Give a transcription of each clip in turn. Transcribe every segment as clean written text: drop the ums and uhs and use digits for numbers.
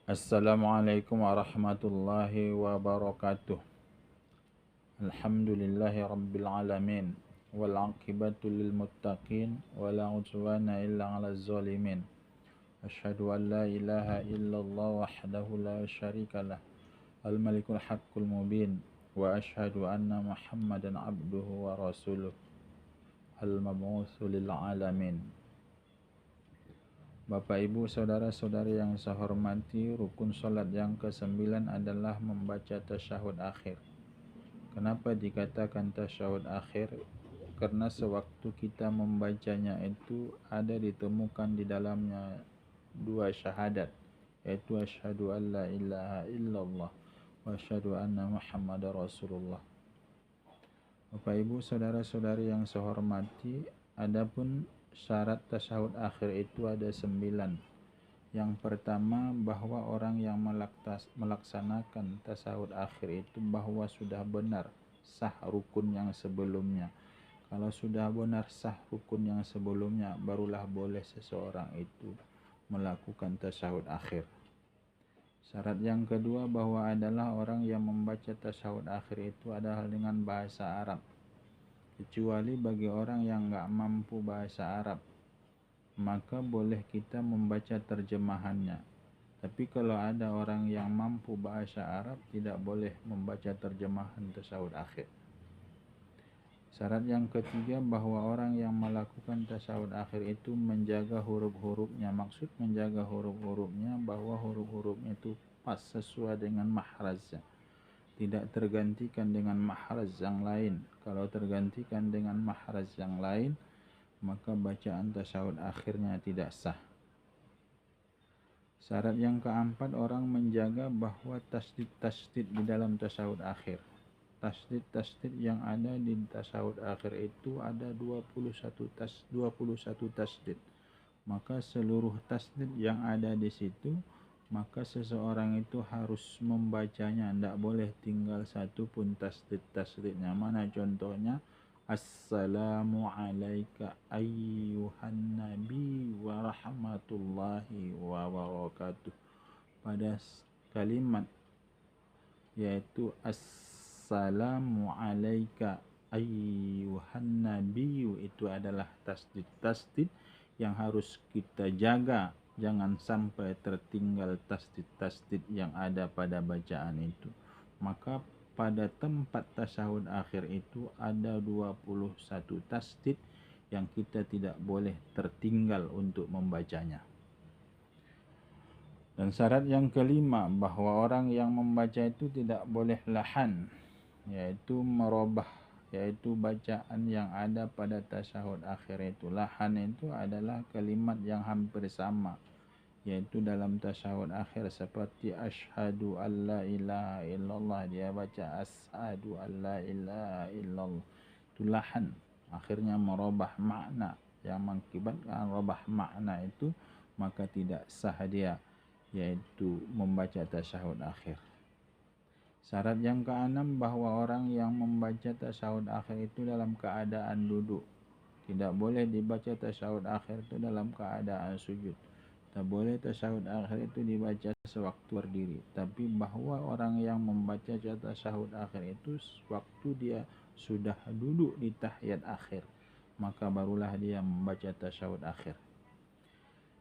Assalamualaikum warahmatullahi wabarakatuh. Alhamdulillahi rabbil alamin. Wal aqibatu lil muttaqin wa la udwana illa 'alal zalimin. Asyhadu an la ilaha illallah wahdahu la syarikalah. Al malikul haqqul mubin wa asyhadu anna Muhammadan abduhu wa rasuluh. Al mab'utsu lil alamin. Bapak Ibu saudara-saudari yang saya hormati, rukun salat yang ke-9 adalah membaca tasyahud akhir. Kenapa dikatakan tasyahud akhir? Karena sewaktu kita membacanya itu ada ditemukan di dalamnya dua syahadat, yaitu asyhadu an la ilaha illallah wa asyhadu anna Muhammadar Rasulullah. Bapak Ibu saudara-saudari yang saya hormati, adapun syarat tasyahud akhir itu ada 9. Yang pertama, bahwa orang yang melaksanakan tasyahud akhir itu bahwa sudah benar sah rukun yang sebelumnya. Kalau sudah benar sah rukun yang sebelumnya, barulah boleh seseorang itu melakukan tasyahud akhir. Syarat yang kedua bahwa adalah orang yang membaca tasyahud akhir itu adalah dengan bahasa Arab. Kecuali bagi orang yang nggak mampu bahasa Arab, maka boleh kita membaca terjemahannya. Tapi kalau ada orang yang mampu bahasa Arab, tidak boleh membaca terjemahan tasyahud akhir. Syarat yang ketiga bahwa orang yang melakukan tasyahud akhir itu menjaga huruf-hurufnya. Maksud menjaga huruf-hurufnya bahwa huruf-hurufnya itu pas sesuai dengan mahrajnya, tidak tergantikan dengan mahraj yang lain. Kalau tergantikan dengan mahraj yang lain, maka bacaan tasyahud akhirnya tidak sah. Syarat yang keempat, orang menjaga bahwa tasdid di dalam tasyahud akhir. Tasdid yang ada di tasyahud akhir itu ada 21 tasdid. Maka seluruh tasdid yang ada di situ, maka seseorang itu harus membacanya, tidak boleh tinggal satu pun tasdidnya. Mana contohnya? Assalamu alayka ayyuhan nabi wa rahmatullahi wa barakatuh. Pada kalimat yaitu assalamu alayka ayyuhan nabi, itu adalah tasdid yang harus kita jaga. Jangan sampai tertinggal tasdid yang ada pada bacaan itu. Maka pada tempat tasyahud akhir itu ada 21 tasdid yang kita tidak boleh tertinggal untuk membacanya. Dan syarat yang kelima, bahwa orang yang membaca itu tidak boleh lahan, yaitu merubah, yaitu bacaan yang ada pada tasyahud akhir itu. Lahan itu adalah kalimat yang hampir sama, yaitu dalam tasyahud akhir seperti asyhadu alla ilaha illallah, dia baca asyhadu alla ilaha illallah. Itu lahan, akhirnya merubah makna, yang mengakibatkan merubah makna itu, maka tidak sah dia, yaitu membaca tasyahud akhir. Syarat yang keenam, bahwa orang yang membaca tasyahud akhir itu dalam keadaan duduk. Tidak boleh dibaca tasyahud akhir itu dalam keadaan sujud. Tak boleh tasyahud akhir itu dibaca sewaktu berdiri. Tapi bahwa orang yang membaca tasyahud akhir itu waktu dia sudah duduk di tahiyat akhir, maka barulah dia membaca tasyahud akhir.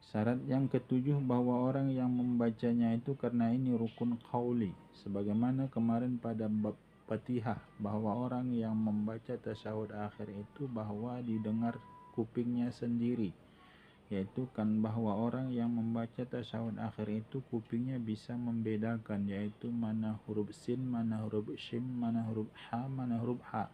Syarat yang ketujuh, bahwa orang yang membacanya itu karena ini rukun qauli, sebagaimana kemarin pada bab Fatihah, bahwa orang yang membaca tasyahud akhir itu bahwa didengar kupingnya sendiri, yaitu kan bahwa orang yang membaca tasyahud akhir itu kupingnya bisa membedakan, yaitu mana huruf sin, mana huruf shim, mana huruf ha, mana huruf ha.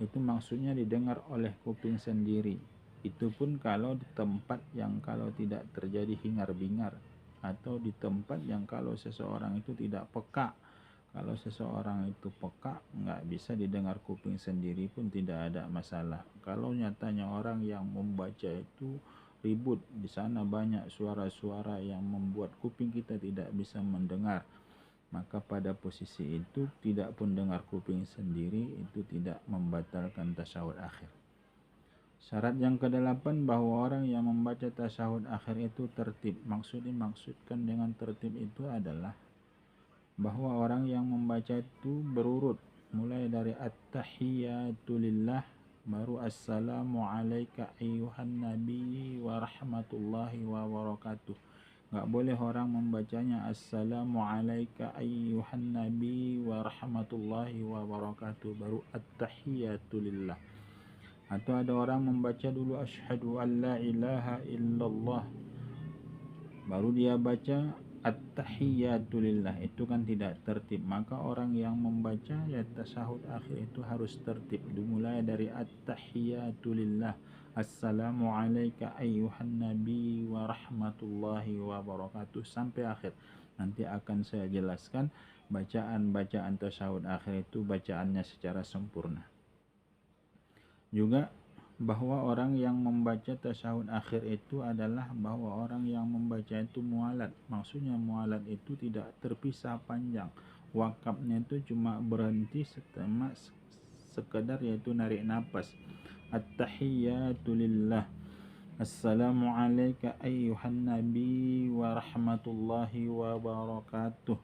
Itu maksudnya didengar oleh kuping sendiri. Itu pun kalau di tempat yang kalau tidak terjadi hingar-bingar, atau di tempat yang kalau seseorang itu tidak peka. Kalau seseorang itu peka, nggak bisa didengar kuping sendiri pun tidak ada masalah. Kalau nyatanya orang yang membaca itu ribut, di sana banyak suara-suara yang membuat kuping kita tidak bisa mendengar, maka pada posisi itu tidak pun dengar kuping sendiri, itu tidak membatalkan tasyahud akhir. Syarat yang kedelapan bahwa orang yang membaca tasyahud akhir itu tertib. Dimaksudkan dengan tertib itu adalah bahwa orang yang membaca itu berurut, mulai dari at-tahiyyatu lillah, baru assalamu alayka ayyuhan nabi wa rahmatullahi wa barakatuh. Enggak boleh orang membacanya assalamu alayka ayyuhan nabi wa rahmatullahi wa barakatuh baru at-tahiyyatu lillah. Atau ada orang membaca dulu asyhadu an la ilaha illallah, baru dia baca at-tahiyyatu lillah. Itu kan tidak tertib. Maka orang yang membaca ya tasyahud akhir itu harus tertib, dimulai dari at-tahiyyatu lillah, assalamu alayka ayyuhan nabi wa rahmatullahi wa barakatuh sampai akhir. Nanti akan saya jelaskan bacaan tasyahud akhir itu bacaannya secara sempurna. Juga bahwa orang yang membaca tasyahud akhir itu adalah bahwa orang yang membaca itu mualat. Maksudnya mualat itu tidak terpisah panjang. Wakafnya itu cuma berhenti sekedar yaitu narik nafas. At-tahiyyatu lillah, assalamu alayka ayyuhan nabi wa rahmatullahi wa barakatuh,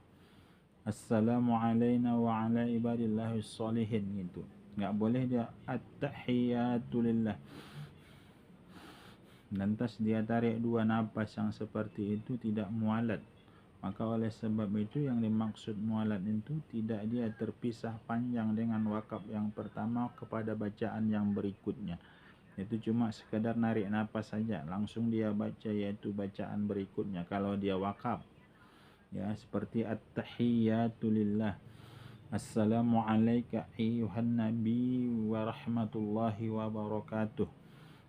assalamu alayna wa ala ibadillahi sholihin gitu. Enggak boleh dia at-tahiyyatu lillah lantas dia tarik dua nafas yang seperti itu, tidak mualat. Maka oleh sebab itu yang dimaksud mualat itu tidak dia terpisah panjang dengan wakaf yang pertama kepada bacaan yang berikutnya. Itu cuma sekedar narik nafas saja, langsung dia baca yaitu bacaan berikutnya kalau dia wakaf. Ya, seperti at-tahiyyatu lillah, assalamu alayka ayyuhan nabi wa rahmatullahi wa barakatuh,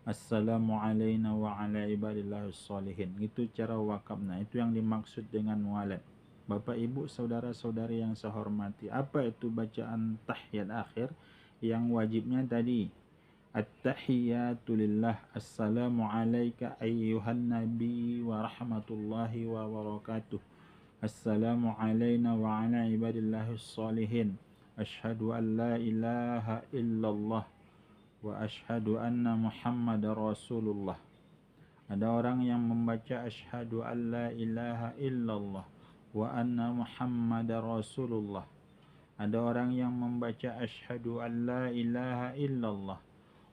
assalamu alayna wa ala ibadillahi sholihin. Itu cara wakafnya, itu yang dimaksud dengan mualat. Bapak ibu saudara-saudari yang saya hormati, apa itu bacaan tahiyat akhir? Yang wajibnya tadi at-tahiyyatu lillah, assalamu alayka ayyuhan nabi wa rahmatullahi wa barakatuh, assalamu alayna wa ala ibadillahi sholihin, asyhadu an la ilaha illallah wa asyhadu anna muhammadar rasulullah. Ada orang yang membaca asyhadu an la ilaha illallah wa anna muhammadar rasulullah. Ada orang yang membaca asyhadu an la ilaha illallah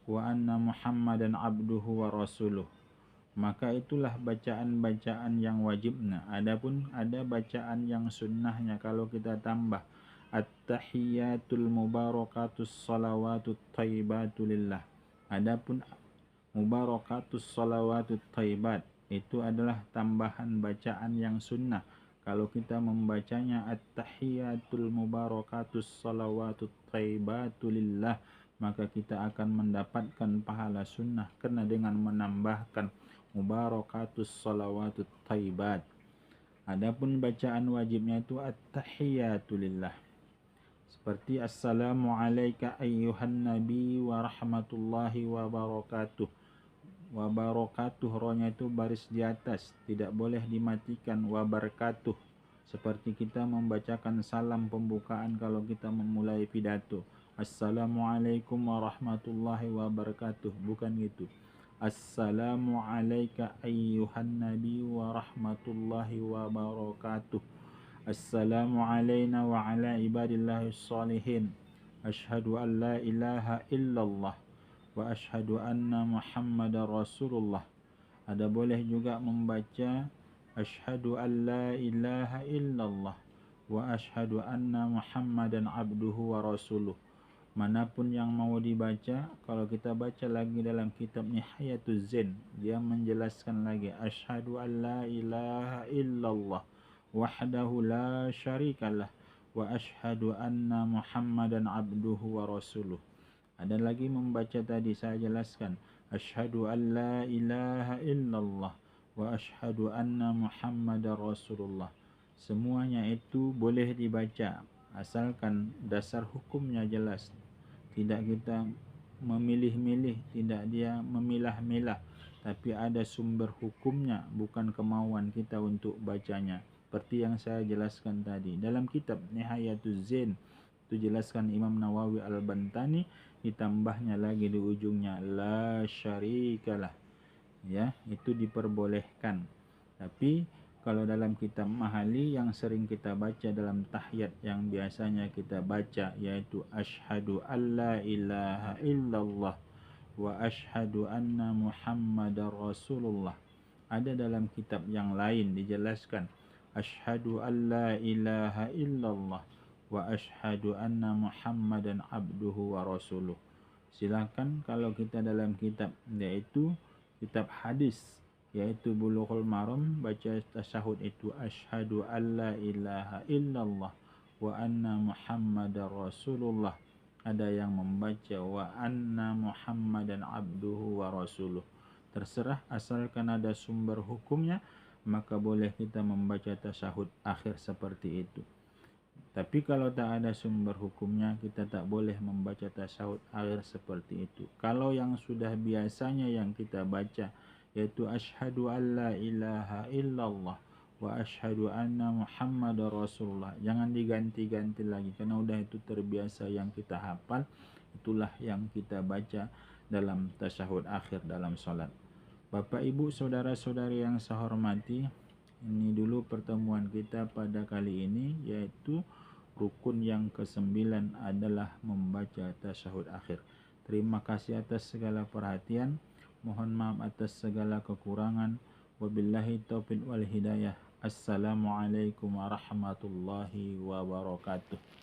wa anna muhammadan abduhu wa rasuluh. Maka itulah bacaan-bacaan yang wajibnya. Adapun ada bacaan yang sunnahnya kalau kita tambah at-tahiyyatul mubarakatus salawatut thayyibatu lillah. Adapun mubarakatus salawatut thayyibat itu adalah tambahan bacaan yang sunnah. Kalau kita membacanya at-tahiyyatul mubarakatus salawatut thayyibatu lillah, maka kita akan mendapatkan pahala sunnah karena dengan menambahkan mubarakatus salawatut thayyibat. Adapun bacaan wajibnya itu at-tahiyyatu lillah, seperti assalamu alayka ayyuhan nabi wa rahmatullahi wa barakatuh. Wa barakatuh, rohnya itu baris di atas, tidak boleh dimatikan. Wa barakatuh, seperti kita membacakan salam pembukaan kalau kita memulai pidato, assalamualaikum warahmatullahi wabarakatuh, bukan gitu. Assalamu alayka ayyuhan nabi wa rahmatullahi wa barakatuh, assalamu alayna wa ala ibadillahi sholihin, asyhadu an la ilaha illallah wa asyhadu anna muhammadar rasulullah. Ada boleh juga membaca asyhadu an la ilaha illallah wa asyhadu anna muhammadan abduhu wa rasuluh. Manapun yang mau dibaca, kalau kita baca lagi dalam kitab Nihayatuz Zain, dia menjelaskan lagi asyhadu an la ilaha illallah wahdahu la syarikalah wa asyhadu anna muhammadan abduhu wa rasuluh. Ada lagi membaca tadi saya jelaskan asyhadu an la ilaha illallah wa asyhadu anna muhammadar rasulullah. Semuanya itu boleh dibaca asalkan dasar hukumnya jelas, tidak kita memilih-milih, tidak dia memilah-milah, tapi ada sumber hukumnya, bukan kemauan kita untuk bacanya. Seperti yang saya jelaskan tadi dalam kitab Nihayatuz Zain, Itu jelaskan Imam Nawawi Al-Bantani, ditambahnya lagi di ujungnya la syarikalah. Ya, itu diperbolehkan. Tapi kalau dalam kitab Mahali yang sering kita baca dalam tahiyat yang biasanya kita baca yaitu asyhadu alla ilaha illallah wa asyhadu anna muhammadar rasulullah. Ada dalam kitab yang lain dijelaskan asyhadu alla ilaha illallah wa asyhadu anna muhammadan abduhu wa rasuluh. Silakan kalau kita dalam kitab yaitu kitab hadis yaitu Bulughul Maram baca tasyahud itu asyhadu alla ilaha illallah wa anna muhammadar rasulullah. Ada yang membaca wa anna muhammadan abduhu wa rasuluh. Terserah, asalkan ada sumber hukumnya maka boleh kita membaca tasyahud akhir seperti itu. Tapi kalau tak ada sumber hukumnya, kita tak boleh membaca tasyahud akhir seperti itu. Kalau yang sudah biasanya yang kita baca, yaitu asyhadu alla ilaha illallah wa asyhadu anna muhammadar rasulullah. Jangan diganti-ganti lagi, karena udah itu terbiasa yang kita hafal. Itulah yang kita baca dalam tasyahud akhir dalam sholat. Bapak, Ibu, saudara-saudari yang saya hormati, ini dulu pertemuan kita pada kali ini, yaitu rukun yang ke-9 adalah membaca tasyahud akhir. Terima kasih atas segala perhatian. Mohon maaf atas segala kekurangan. Wabillahi taufiq wal hidayah. Assalamualaikum warahmatullahi wabarakatuh.